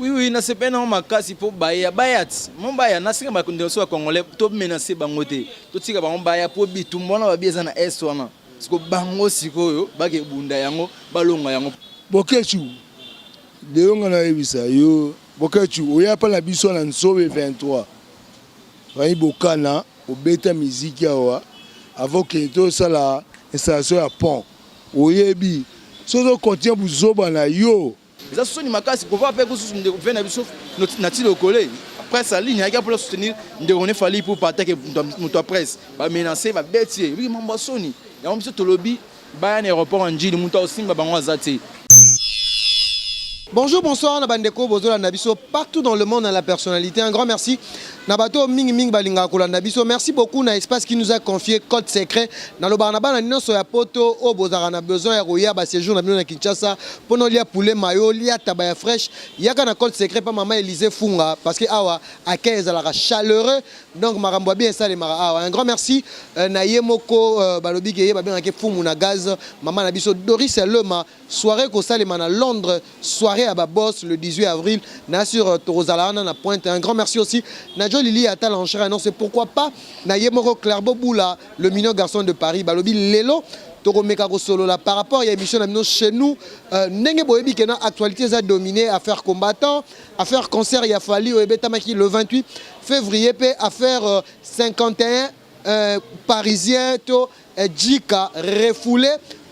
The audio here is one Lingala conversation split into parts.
Oui, oui, na c'est pas non makasi pour baya bayat. Mon baya na singa ba kunde so congolais to menacer bangote. To tika ba mon baya po bitu mona ba bieza na est wana. Siko bango sikoyo ba ke bunda yango balonga yango. Bokechu. Deonga na ebisa yo. Bokechu oya pa na biso na nsobe 23. Vai bokana obeta musique awa avant que to sala installation ya pont. Oyebi. Sozo contient buzoba na yo. Ça ce sont makasi pour voir que sous ndeko vena biso na tilo collé après sa ligne ya pour soutenir ndeko ne Fally pour attaquer moto presse ba menacer ba betier oui mambo soni ya mbiso tolobi ba na aéroport en jili moto osimba bango azati. Bonjour, bonsoir, Nabandeko, Bozola Nabiso, partout dans le monde, dans la personnalité. Un grand merci. Nabato Ming Ming Balinga Kola Nabiso. Merci beaucoup na espace qui nous a confié code secret. Dans le Barnaba, nous sommes poto au Bozara, on a besoin de Roya, séjour à Kinshasa, pour nous lier poulet mayo, lier tabaya fraîche. Il y a un code secret, pas maman Élisée Funga, parce que awa, à 15 à la chaleureux. Donc, Maramboa bien ça, les Mara. Un grand merci. Nayemoko, Balobi, Geye, Babin, Fumuna Gaz, Maman Nabiso, Doris, Lema, soirée qu'au Salé, à Londres, soirée à Babos le 18 avril, na sur Torozalana na pointe. Un grand merci aussi. Nadjo Lili Atal en non c'est pourquoi pas Nayemoro Clairbo Boula, le mignon garçon de Paris, Balobi Lelo. Toromekaro solo là par rapport à l'émission chez nous Nenge Boyebi qui a actualité ça dominé affaire combattant affaire concert il a fallu au Betamaki le 28 février puis affaire 51 parisien to Jika refoulé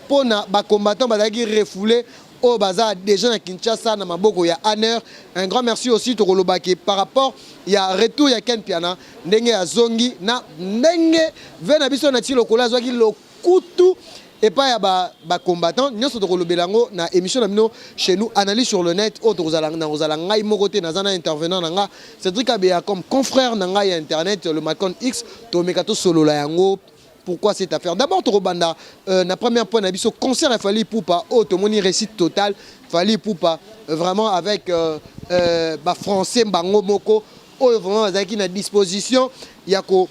pour na ba combattant badagi refoulé au bazar déjà à Kinshasa na maboko ya Aner. Un grand merci aussi to Kolobaki par rapport il y a retour il y a Ken Piana ndenge azongi na ndenge vena biso na tilo kola zwaki lo kutu et pas ya ba combattant nous sommes de belango na émission chez nous analyse sur le net autre aux ngai mokote na zana intervenant nanga Cédric Abea comme confrère nanga ya internet le Malcon X to mekato solo la yango. Pourquoi cette affaire? D'abord, Torobanda, na première point, na biso concert à Fally Poupa, tout le monde récite total, Fally Poupa, vraiment avec français, bango moko, vraiment avec une disposition, il y a ko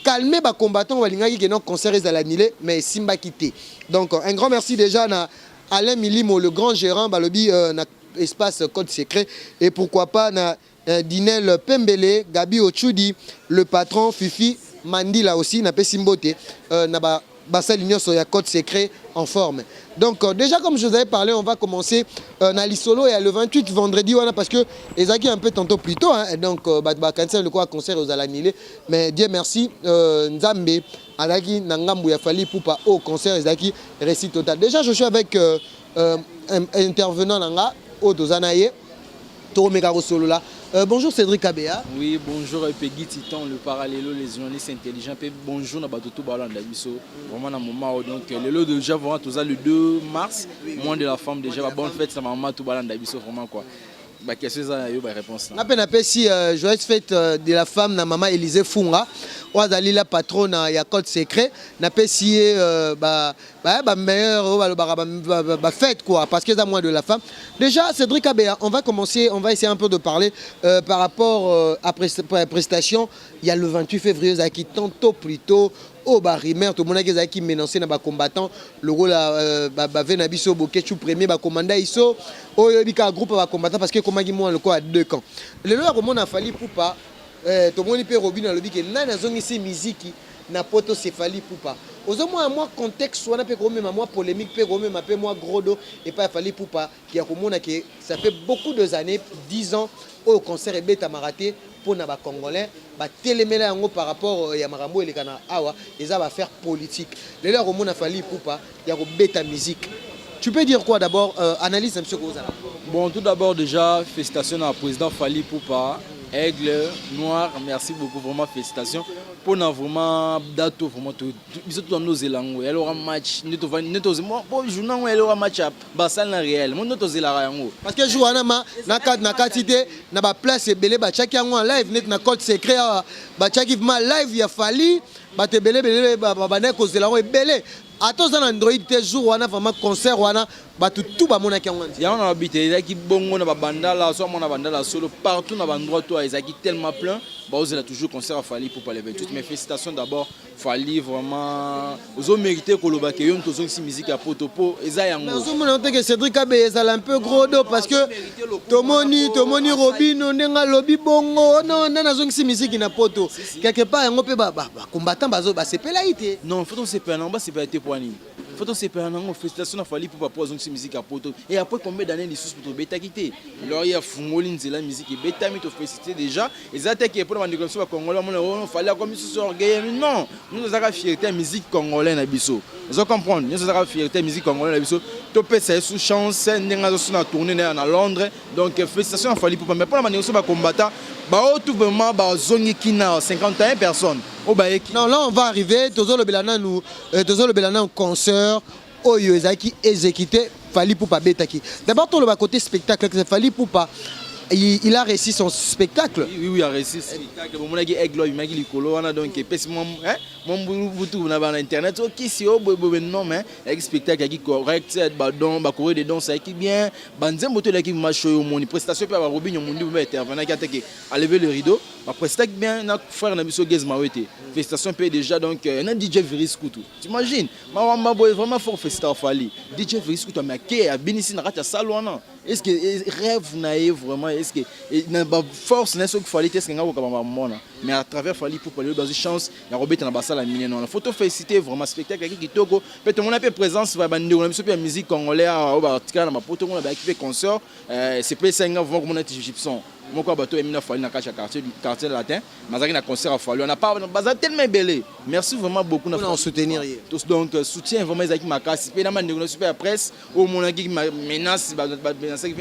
calmer les combattants qui ont concert à l'annulé, mais Simba quitté. Donc, un grand merci déjà à Alain Milimo, le grand gérant, balobi, na espace code secret, et pourquoi pas na Dinel Pembele, Gabi Ochudi, le patron, Fifi, Mandi là aussi n'a pas simboté n'a pas l'union sur la code secret en forme. Donc déjà comme je vous avais parlé, on va commencer na l'isolo et le 28 vendredi parce que Ezaki un peu tantôt plus tôt hein, donc cancel le quoi concert aux alanilé mais Dieu merci Nzambe alaki nangambu ya Fally Poupa au concert Ezaki récit total. Déjà je suis avec un intervenant nanga au dozanaye Toro Megaro solo là. Bonjour Cédric Abea. Oui, bonjour Peggy Titan, le parallélo, les journalistes intelligents. Bonjour Nabatoto Balanda Biso. Vraiment dans moment donc le lot déjà vraiment tout ça le 2 mars, mois de la femme déjà bonne fête ça maman tout Balanda Biso vraiment quoi. Bah qu'est-ce que ça y a réponse là. N'a pas si joyeuse fête de la femme na maman Élisée Funga. Oazali la patronne ya code secret n'a pas si meilleur fête quoi parce que c'est moins de la femme. Déjà Cédric Abea, on va essayer un peu de parler par rapport à prestation. Il y a le 28 février qui tantôt plus tôt au Barimer tout le monde qui menacé na ba combattant le rôle ba venabiso bokechu premier ba commanda iso o yobika groupe ba combattant parce que comment moi le quoi à deux camps. Le loi comment a fallu Poupa tout le monde peut Robin le que nana zongi si musique na poto c'est Fally Poupa. Aux moins moi contexte soit na peut même moi polémique peut même peu moi gros dos et pas Fally Poupa qui a comme que ça fait beaucoup de années 10 ans au concert et bêta maraté pour na ba congolais ba télémela yango par rapport ya Makambu et les kana awa et ça va faire politique. Les leur au monde a Fally Poupa il y a bêta musique. Tu peux dire quoi d'abord analyse monsieur Kozala. Bon tout d'abord déjà félicitations au président Fally Poupa. Aigle noir, merci beaucoup vraiment félicitations pour nous vraiment dato vraiment tout dans nos élangues elle aura match neto moi bon journée elle aura match à Basal na réel mon neto zela yango parce que jour na quantité na ba place et belé ba chaki yango en live net na code secret ba chaki vraiment live ya Fally ba te belé ba ne ko zela yango belé attends un Android te jour wana vraiment concert wana bato tout bamona ki yango. Ya on a habité ezaki bongo na bandala soit mon bandala solo partout na bandroit toi ezaki tellement plein. Bah vous avez toujours concert à Fally pour les 28. Mais félicitations d'abord Fally vraiment vous avez mérité que le bac et tous aussi musique à potopo eza yango. Nous sommes que Cédric Abe ezala un peu gros dos parce que Tomoni Robino ndenga lobi bongo non na zongi musique na poto quelque part yango pe ba combattant bazo ba sepela ité. Non, faut on sepela non ba sepela ité pour ani. Faut on sepela non félicitations à Fally pour pas zongi musique à poto et après combien d'années les sous pour beta quitter. Alors il y a fungoli nzela musique et beta mi to féliciter déjà et attaquer pour la comme congolais on fallait comme sur orgueil non nous avons fierté musique congolaise na biso vous comprenez nous avons fierté musique congolaise na biso to pesa sous chance ndenga zo na tourner na Londres donc félicitations à Fally pour mais pour la manière ba combattant ba tout vraiment ba zongi kina 51 personnes au ba non là on va arriver tozo le belana concert oyo ezaki exécuté Fally pour pas betaki d'abord tout le côté spectacle que Fally pour pas il a réussi son spectacle. Oui, il a réussi son spectacle. Bon, on a dit Eglo, il m'a dit Licolo, on a donc mon boutou na internet. Ok, si au non mais avec spectacle qui correct, badon, ba courir des danses qui bien, banzem moto la qui marche au monde prestation pe ba Robin mon dit intervenant qui attaquer à lever le rideau. Ba prestation bien na frère na biso Gez Mawete. Félicitations pe déjà donc un DJ Viris Kutu. Tu imagines? Ma boy vraiment fort festival Fally. DJ Viris Kutu mais qui a béni na rata salona. Est-ce que rêve naïf vraiment est-ce que na force n'est ce qu'il fallait est-ce que ngabo kama mona mais à travers Fally pour parler dans une chance ya robeta na basala mine non la photo féliciter vraiment spectacle qui kitoko peut on a peu présence va bande on a peu musique congolais au batika na mapoto on a équipé concert c'est plus 5 ans vraiment comme on a Gibson mon quoi bateau emina Fally na quartier latin mazaki na concert à Fally on a pas bazar tellement belé merci vraiment beaucoup na soutenir tous donc soutien vraiment ezaki makasi pe na mande on a super presse au mon qui menace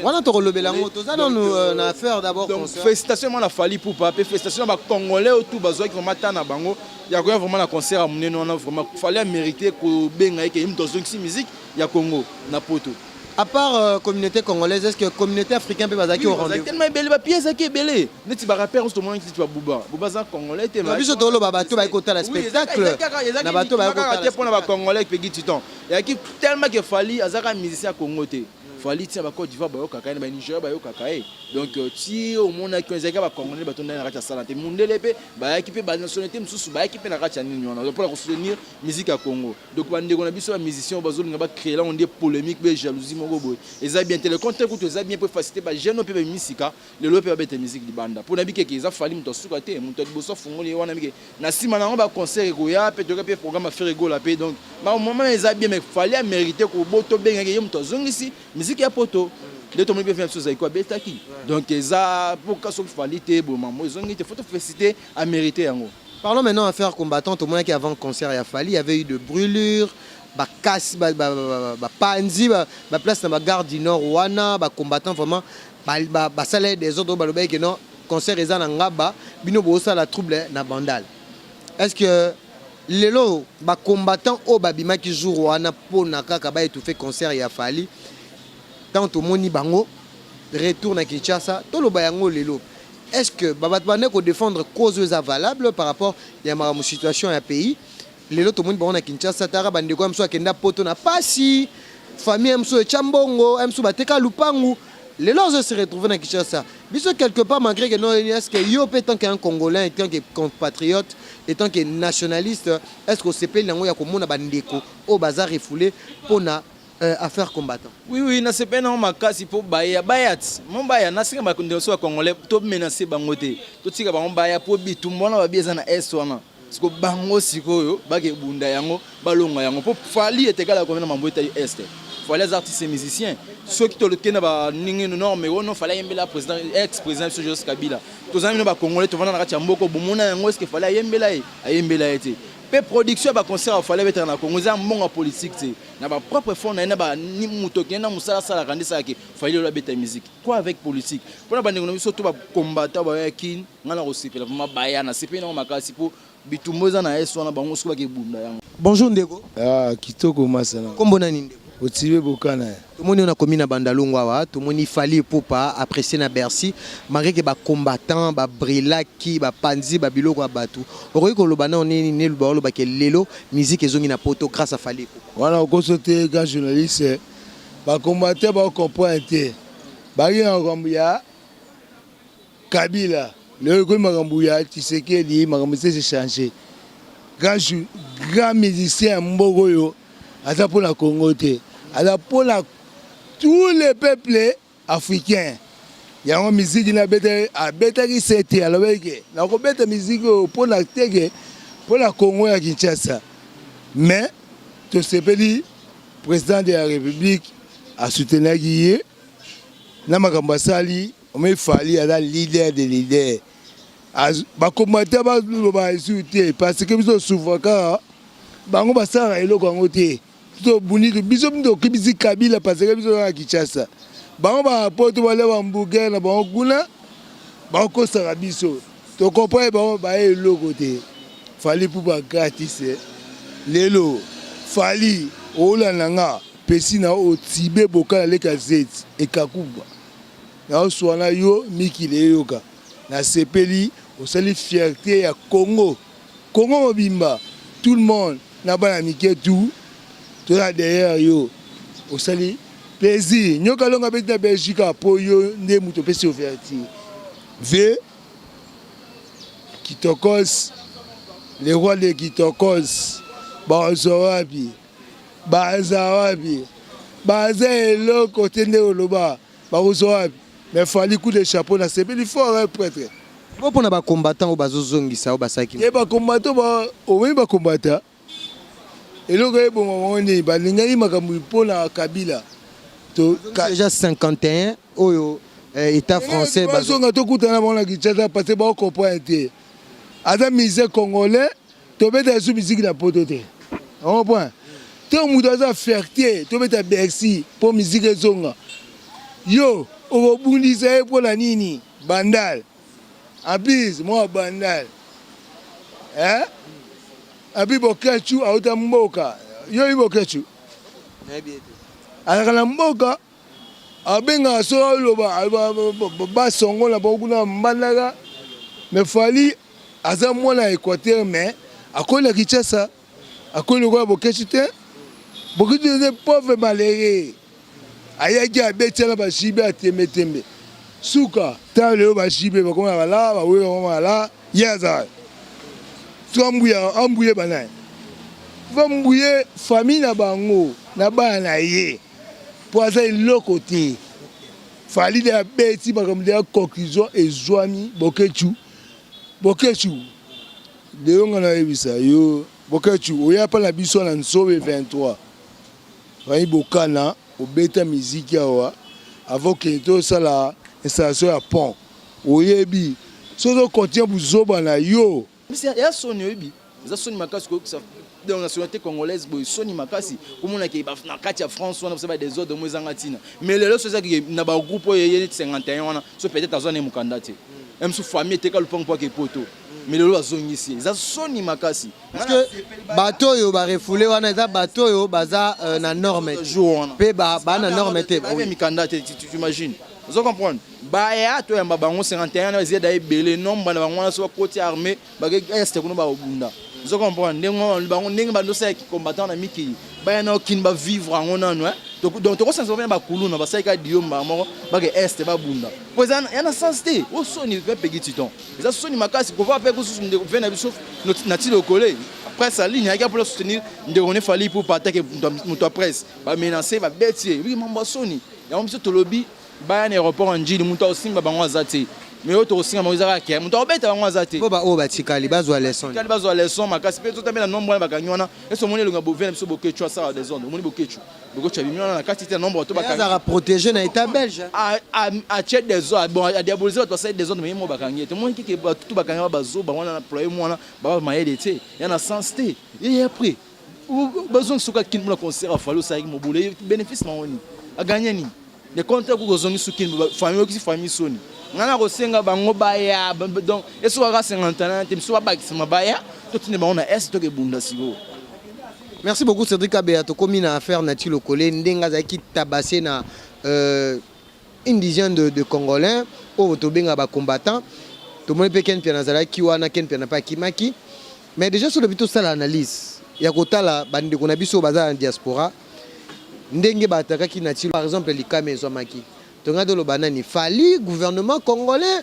on a to le belango to ça on a affaire d'abord concert félicitations moi na Fally pour pas félicitations ba congolais autour bazo qui vraiment tana bango ya ko vraiment na concert à munene on a vraiment Fally a mérité ko benga ke im tozo qui musique ya Congo na poto. À part communauté congolaise, est-ce que communauté africaine peut bazaki au rendez-vous? Tellement belé ba pièce qui belé. Neti ba rappeur tout le monde qui tu Bouba. Bouba za congolais te ma. Biso tolo ba bato ba écouter la spectacle. Na bato ba écouter pour na ba congolais pe giton. Ya ki tellement que Fally azaka musicien Congo te. Fally tient ba Côte d'Ivoire ba yo kaka na Nigeria ba yo kaka donc ti au monde qui ezaka ba congolais ba tonda na rata salante mundele pe ba équipe ba nationalité mususu ba équipe na rata nini wana pour la soutenir musique à Congo. Donc ba ndeko na biso ba musicien ba zolo ba créer là on dit polémique be jalousie moko boy. Eza bien tele compte que eza bien pour faciliter ba jeune pe ba musika le lope ba bete musique libanda. Pour na bike ke eza Fally muto suka te muto boso fungoli wana bike na sima na ba concert ko ya pe to pe programme faire go la pe donc ba au moment eza bien mais Fally a mérité ko boto benga ke muto zongisi musique ya poto de tout le monde peut faire chose avec quoi betaki donc ça pour que ça Fally te bon maman ils ont été photo féliciter à mériter yango. Parlons maintenant affaire combattant au moins qu'avant le concert il y a Fally il y avait eu de brûlures ba casse ba panzi ba place dans la gare du Nord wana ba combattant vraiment ba salaire des autres ba lobé que non concert eza na ngaba bino bo ça la trouble na bandal. Est-ce que lelo ba combattant o babima qui joue wana pona kaka ba étouffé concert il y a Fally tant tout moni bango retourne à Kinshasa tout le bayango lelo. Est-ce que babatbane ko défendre cause valable par rapport à ma situation à pays lelo tout monde bango na Kinshasa tara bande ko amso akenda poto na pasi famille amso e chambongo amso bateka lupangu lelo je se retrouver na Kinshasa biso quelque part malgré que non est-ce que yo peut tant qu'un Congolais tant que compatriote et tant que nationaliste est-ce que c'est pas nango ya ko mona bandeko au bazar refoulé pona affaire combattant. Oui, na c'est pas non makasi pour bayat. Mon bayat na singa bakundi so congolais to menacer bangote. To tika ba bayat pour bitu mona ba bieza na est wana. Siko bango sikoyo ba ke bunda yango balonga yango pour Fally etekala ko na mamboita est. Fally les artistes et musiciens. Ceux qui te le kena ba ningi non mais on fallait yembela président ex-président Joseph Kabila. To zami ba congolais to vana na kati mboko bomona yango est-ce que fallait yembela été. Pe production ba concert Fally être na Congo za mbonga politique te na ba propre fond na ba ni mutoki na musala sala kandisa ki Fally la beta musique quoi avec politique pour na ba ndeko biso to ba combattant ba yakin ngana ko sipela vraiment baya na sipela makasi po bitumboza na eso na bango suba ke bunda yango. Bonjour ndeko. Kitoko masana kombo nani ndeko otibe bokana tomoni on a commis na bandalongo awa tomoni Fally popa apprécier na Bercy malgré que ba combattant ba brilaki ba panzi ba biloko ba batu okoki koloba na oneni ne luba loba ke lelo musique ezongi na poto grâce à Fally wana okosote ga journaliste ba combattant ba comprendre bari na Kambuya Kabila le ko Makambuya Tshisekedi Makambu s'est changé grand musicien mbogo yo aza pour la Congo te aza pour la tous les peuples africains. Il y a une musique qui n'a pas qui s'était alors que la compétition musique pour la tege pour la Congo à Kinshasa. Mais tout ce pays président de la République a soutenu Guy. Na Makambu sali on met Fally à la leader des leaders. Ba combattre ba ba insulter parce que biso souvent ka bango basara eloko ngo te. To buni biso ndo kibisi Kabila parce que biso à Kinshasa. Bango ba poto wale wa mbuge na bango kuna bango sara biso to comprendre bango ba Eluke te Fally pour ba gratis lelo Fally ola nanga pesi na o tibe boka le kazet e kakuba na oswana yo mikile yoka na sepeli o sali fierté ya Congo mobimba tout le monde na bana mike tout là derrière yo o sali plaisir nyoka longa beti na Belgique po yo nde muto pesi ouverture v Kitokos le roi de Kitokos bazawabi baza eloko tende oloba bazawabi mais Fally coup de chapeau na sebe il faut un prêtre bo pona ba combattant o bazozongisa o basaki e ba combattant ba o même ba combattant eloko e bon moni ba lingai Makambu pona Kabila to déjà 51 oyo état français bazonga to kutana bona Kinshasa parce que ba comprendre ada misé congolais to beta sous musique na poto te on point to muto za fierté to beta Bercy pour musique zonga yo o bundisa e pour la nini bandal en plus moi bandal abi bokechu auta mboka yo ibokechu ala mboka abenga so loba ba songo na bokuna mbandaka mais Fally aza mwana Équateur mais akola Kinshasa akola kwa bokechu te bokechu de pauvre malheureux ayaki abetiala bashibe atembe suka ta leo bashibe bakoma bala bawe bala yaza ambuye bana vambuye famille na bango na bana na ye po aza eloko te Fally de abeti Makambu de conclusion ezwami bokechu leonga na ebisa yo bokechu oya pa na biso na nsobe 23 vayi bokana obeta musique awa avant que to sala installation ya pont oyebi sozo contient buzoba na yo ya soni oyebi za soni makasi ko sa de nationalité congolaise boy soni makasi komona ke ba na kati ya France wana ba des autres mo zanga tina mais lelo so za ke na ba groupe ye 51 wana so peut-être azone mukanda te même sous famille te ka le pont ke poto mais lelo azongisi za soni makasi parce que bateau yo ba refoule wana za bateau yo baza na norme pe ba na norme te ba mikanda te tu imagines vous comprenez ba ya to ya bango 51 na zia da ebele nombre na bango na so côté armée ba ke est kuno ba obunda vous comprenez ndengo bango ndenge ba no sa ki combattant na miki ba na kin ba vivre en onano donc to ko senso ba kuluna ba sa ka diomba moko ba ke est ba bunda pois yana sensité o soni pe pegiti ton za soni makasi ko va pe ko su ndeko vena biso na tilo collé après sa ligne ya pour soutenir ndeko ne Fally pour attaquer moto presse ba menacer ba betier oui mambo soni ya mso to lobby ba na aéroport en jili moto osimba bango azate mais autre aussi mo izaka ke moto obeta bango azate ko ba o ba tikali bazwa leçon makasi pe to tamela nombre ba kanyona eso moni longa bovena biso bokechu ça des zones moni bokechu bokechu bimina na kati te nombre to ba kanyona za protéger na état belge a tchè des zones bon a diaboliser to ça des zones mais mo ba kanyete moni ki ba tout ba kanyona ba zo ba wana na employé mona ba maede te yana sens te et après besoin suka kin mo concert a Fally ça mo boule bénéfice moni a gagner ni les contrats ko zongi sukin famille ki famille soni ngana ko senga bango baya donc eso ka 50 ans te mso ba kisima baya to tine ba on a est to ke bunda sigo. Merci beaucoup Cédric Abea to komi na affaire na tilo kolé ndenga za ki tabasser na une dizaine de Congolais au to benga ba combattant to mo pe ken pia na zala ki wana ken pia na pa kimaki mais déjà sur le plutôt ça l'analyse ya kotala bande ko na biso baza en diaspora ndenge batakaki na ti par exemple likame ezwamaki tonga de lobana ni Fally gouvernement congolais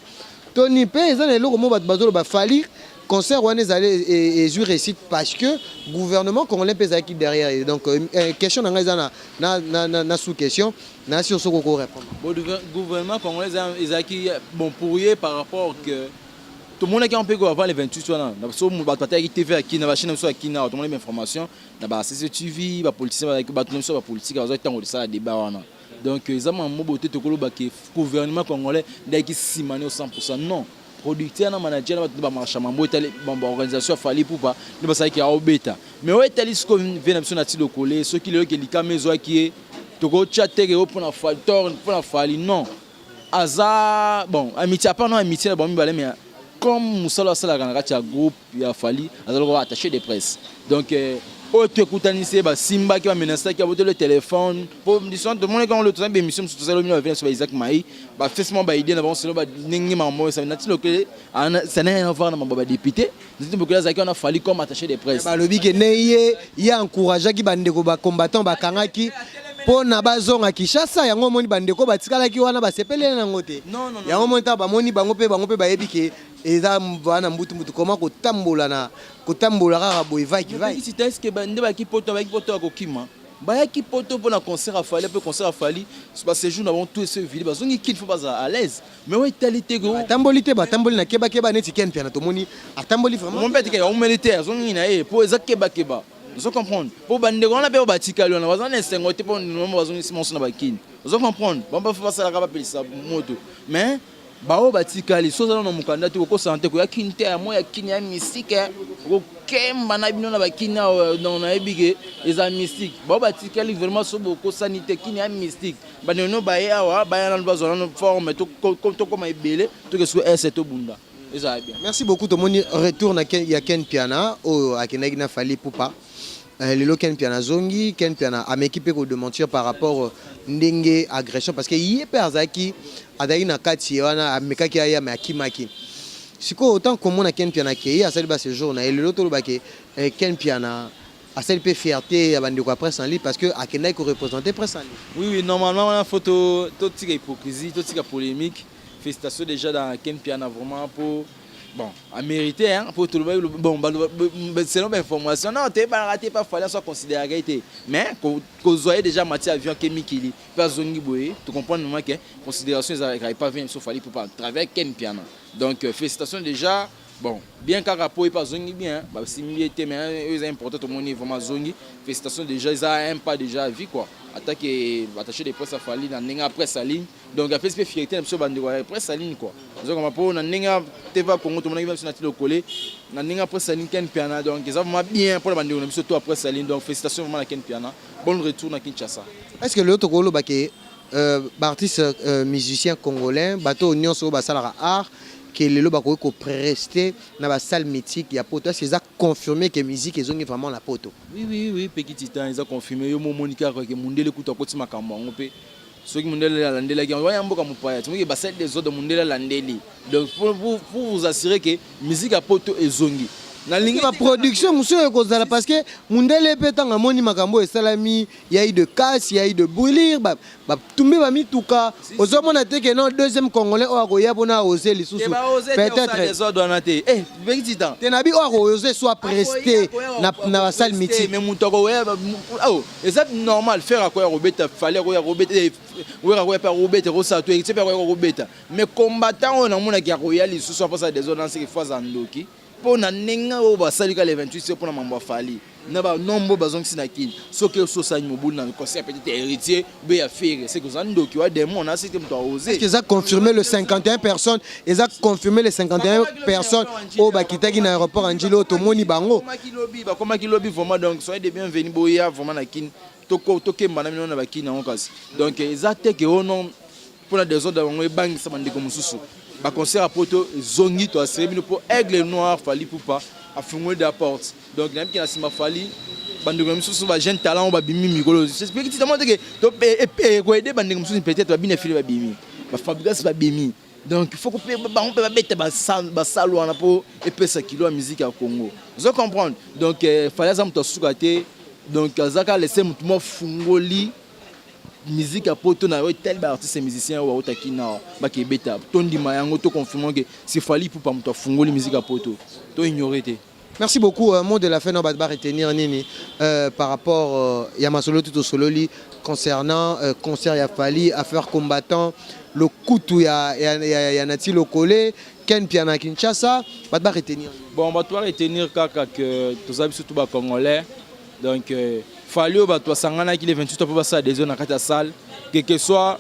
toni pe eza na eloko mo bato bazoloba Fally concert wana ezali ezwi réussite parce que gouvernement congolais pe ezalaki derrière donc question na ngai eza na sous question na si osoko ko répondre bon gouvernement congolais ezalaki bon pour y par rapport que tout le monde qui a un peu avant les 28 wana na so mu bato ataki TV aki na machine so aki na tout le monde information na ba CCTV ba politicien ba tout so ba politique bazo tango de ça débat wana donc ezama mo boté to kolo ba ke gouvernement congolais ndaki simane au 100% non producteur na manager na ba marcha mambo etali ba organisation Fally pour pas ne ba ça qui a obeta mais o etali ce qu'on vient na na ti le coller ce qui le que likame zo qui to go chatter pour na Fally pour na Fally non aza bon amitié pas non amitié ba mi balé mais comme Moussala Sala Ganaracha groupe il a fallu attaché de presse donc autre écoutanissé ba Simba qui va menacer qui a voté le téléphone pour disons tout le monde quand le temps émission sur ça le milieu vient sur Isaac Maï ba facilement ba idée d'avance ba ningi maman ça n'a pas ça n'a rien à voir na ba député nous beaucoup là on a fallu comme attaché de presse ba lobi que neye ya encourager ki bandeko ba combattant ba kangaki po na bazonga Kinshasa yango moni bandeko batikalaki wana basepelele nango te yango moni ta bamoni bango pe bayebi ke eza bana mbutu comment kotambola kaka boy vai si est-ce que bande ba ki poto akokima ba ki poto pour na concert à Fally peu concert à Fally parce que jour n'avons tous ce vidéo bazongi qu'il faut pas à l'aise mais ouais talité go tamboli na keba neti ken piana to moni atamboli vraiment mon père que on militaire zongi na pour eza keba vous comprenez pour bande on a pe batikali on va en sengote pour nous bazongi simon na bakini vous comprenez bon pas faire ça la pelisa moto mais bao batikali soza na mukanda te ko santé ko yakinte ya moya kini ya mystique ko kemba na bino na bakina na ebige eza mystique bao batikali vraiment so boko sanité kini ya mystique banono baya wa baya na bazona no forme to comme ebele to que sur S to bunda eza bien merci beaucoup to moni retour na ya Ken Piana o akenaki na Fally Poupa lelo Ken Piana zongi Ken Piana amekipe ko de mentir par rapport ndenge agression parce que yepe azaki adai na kati wana amekaki aya makimaki siko autant comme on a Ken Piana qui a celle ce jour na lelo to ba ke Ken Piana a celle pe fierté ya bandi ko presse en ligne parce que akenai ko représenter presse en ligne oui normalement on a photo tout tika hypocrisie tout tika polémique félicitations déjà dans Ken Piana vraiment pour bon, à mériter, hein, pour tout le monde. Bon, selon mes informations, non, tu n'es pas raté, pas fallu soit considéré. Mais, quand vous avez déjà matière avion qui est Mikili, pas Zongi Boé, tu comprends normalement que considération, ils n'arrivent pas à venir sur Fally pour pas travailler Ken Piana. Donc, félicitations déjà. Bon, bien qu'à rapport, pas Zongi bien, si mieux était, mais eux, c'est important, tout le monde est vraiment Zongi. Félicitations déjà, ils ont un pas déjà à vie, quoi. Attaquer, attacher des presses à Fally, dans après sa ligne. Donc, après, c'est fierté, un peu de presse sa ligne, quoi. Donc, on va pour Nanninga TV Congo, tout le monde va se coller. Nanninga après sa ligne, Ken Piana. Donc, ils ont bien pour la bande, surtout après sa ligne. Donc, félicitations vraiment à Ken Piana. Bon retour à Kinshasa. Est-ce que l'autre Golo, artiste musicien congolais, bateau Union sur Basalara Art, que le bako ko presté na ba salle mythique ya poto est-ce qu'ils a confirmé que musique ils ont vraiment la poto oui petit titan ils ont confirmé yo mo monika que mundele kuta koti makambo ngope ceux qui mundele la landela qui on mboka mupaya tu ba salle des autres mundele landeli donc pour vous assurer que musique à poto ezongi na lingi ba production monsieur kozala parce que mundele petanga moni makambo esalami ya eu de casse ya eu de brûlir ba tumbe ba mituka ozomona te que non deuxième congolais o akoya bona oser lisusu peut-être les autres doit naté petit temps tenabi o akoser soit presté na salle mythique mais mutoko oh c'est normal faire quoi robeta fallait quoi robeta ouais pas robeta rosa to c'est pas quoi robeta mais combattant on a mona ki akoya lisusu après ça des autres dans ce qui fait andoki pour na nenga o ba salika le 28 c'est pour na mambo Fally na ba nombo bazong sinakini soke so sa nyobulu na conseil peut-être héritier be ya faire c'est que ça ndoki wa démon na c'est que tu as osé ils ont confirmé le 51 personnes ils ont confirmé les 51 personnes au bakitaki na aéroport Angelo to moni bango comme qui lobby vraiment donc soyez des bienvenus boya vraiment na kin to kemba na mino na bakini na okasi donc ils ont été que au nom pour la des autres bango bangi sa bandeko mususu ba concert à poto zongi to asemi pour aigle noir Fally Poupa a fumé de la porte donc même qui a sima Fally bandeko mususu ba jeune talent ba bimi mikolo c'est petit tellement que to ko aider bandeko mususu peut-être ba bine fili ba bimi ba fabrication ba bimi donc il faut que on peut bête ba salo na pour epesa kilo à musique à Congo vous comprenez donc Fally ça mto sukate donc azaka laisser mutumo fungoli musique à poto na tel artiste musicien ou autakina ba ke beta tondi mayango to confirmer que c'est Fally pour pas muto fungoli musique à poto to ignorer. Merci beaucoup. Mot de la fin, on va retenir Nini par rapport à Yamasolo tout au sololi concernant concert ya Fally, affaire combattant, le couteau ya Nati le collé, Ken Piana Kinshasa, on va retenir. Bon, on va retenir que tous les surtout congolais. Donc Fally on va toi sangana qui les 28 pour passer à des zones à la salle, quel que soit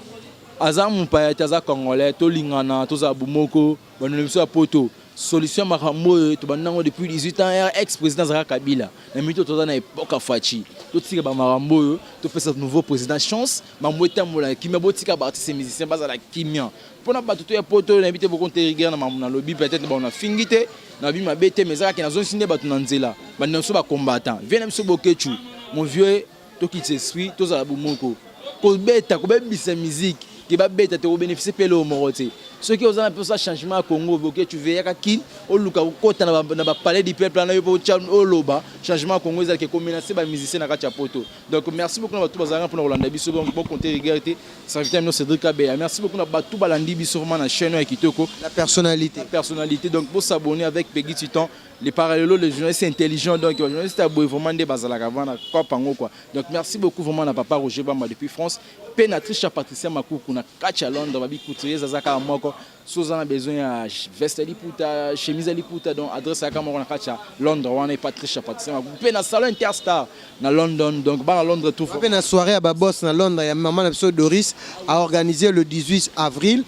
azam mon paya taza congolais, to lingana, to za bumoko, on ne le poto. Solution Makambu depuis 18 ans ex-président Zara Kabila na mito toza na époque Fachi to tika ba Makambu to fait ce nouveau président chance mamweta mola kimia botika ba artiste musicien baza la kimia pona ba toto ya poto na invité beaucoup interroger na lobby peut-être ba on a fingité na bi mabete mais Zara ki na zone sinde ba tuna nzela ba nso ba combattant vient même so bokechu mon vieux to qui s'esprit to za bomoko ko beta ko bebisa musique qui va beta te bénéficier pelo morote. Ceux qui ont un peu ça changement à Congo, tu verras qu'il au Luka côté na palais du peuple na yo au loba changement à Congo ils ont menacé ba musicien na kachapoto. Donc merci beaucoup na tout bazanga pour Rolanda biso bon compter regarder ça vient nous Cédric Abel. Merci beaucoup na tout balandi biso vraiment na chaîne ya Kitoko la personnalité. La personnalité donc pour s'abonner avec Peggy Titan les parallélos les journalistes intelligents donc les journalistes abonnés vraiment des bazalaka vana quoi pango quoi. Donc merci beaucoup vraiment na papa Roger Bamba depuis France. Pénatrice Patricia Makuku na kacha Londres babi couturier zazaka moko soza na besoin ya veste liputa chemise liputa donc adresse à Cameroun na kacha Londres on est Patricia Patricia Makuku pe na salon Interstar na London donc ba na Londres tout pe na soirée à Babos na Londres ya maman na Doris a organisé le 18 avril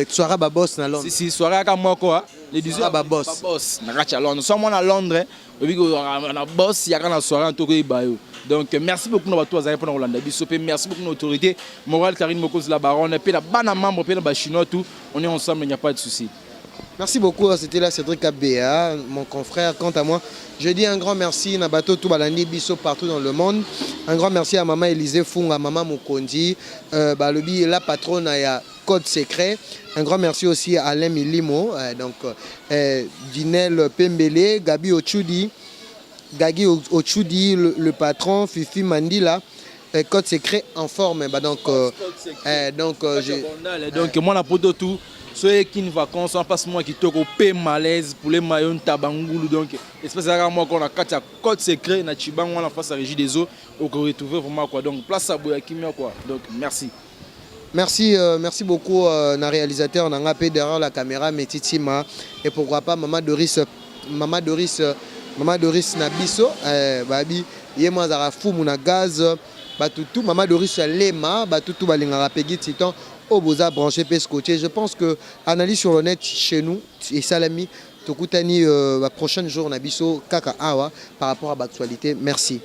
soirée à Babos na Londres. Si soirée à moko le 18 à Babos na kacha Londres sommes à Londres na boss ya kana soirée en toko ibayo. Donc merci beaucoup à tous pour Rolanda Bissopé, merci beaucoup à l'autorité morale Karine Mokoz la baronne et puis la bana membre puis la chinois tout, on est ensemble, il n'y a pas de souci. Merci beaucoup, c'était là Cédric Abéa, mon confrère. Quant à moi, je dis un grand merci à bateau tout balandi biso partout dans le monde. Un grand merci à maman Élisée Fung, à maman Mukondi, la patronne à Code Secret. Un grand merci aussi à Alain Milimo, donc Dinel Pembele, Gabi Ochudi. Gagi Ochudi, le patron, Fifi Mandila, Code Secret en forme. Donc moi, la pote tout, ceux qui ne vacances, on passe moi qui toque au P malaise pour les maillons tabangoulou. Donc, espèce de moi qu'on a quatre Code Secret, na Chibang, on a face à Régie des eaux, on a retrouvé vraiment quoi. Donc, place à Boyakimia quoi. Donc, merci. Merci beaucoup, na réalisateur, on a rappelé derrière la caméra, Metitima, et pourquoi pas Maman Doris Nabiso, babi, yema zara fou muna gaz, batutu, Maman Doris Lema, batutu balingara Peggy Titan, au boza branché pescoché. Je pense que analyse sur le net chez nous et Salami, Tokutani, la prochaine jour Nabiso Kaka Awa par rapport à l'actualité. Merci.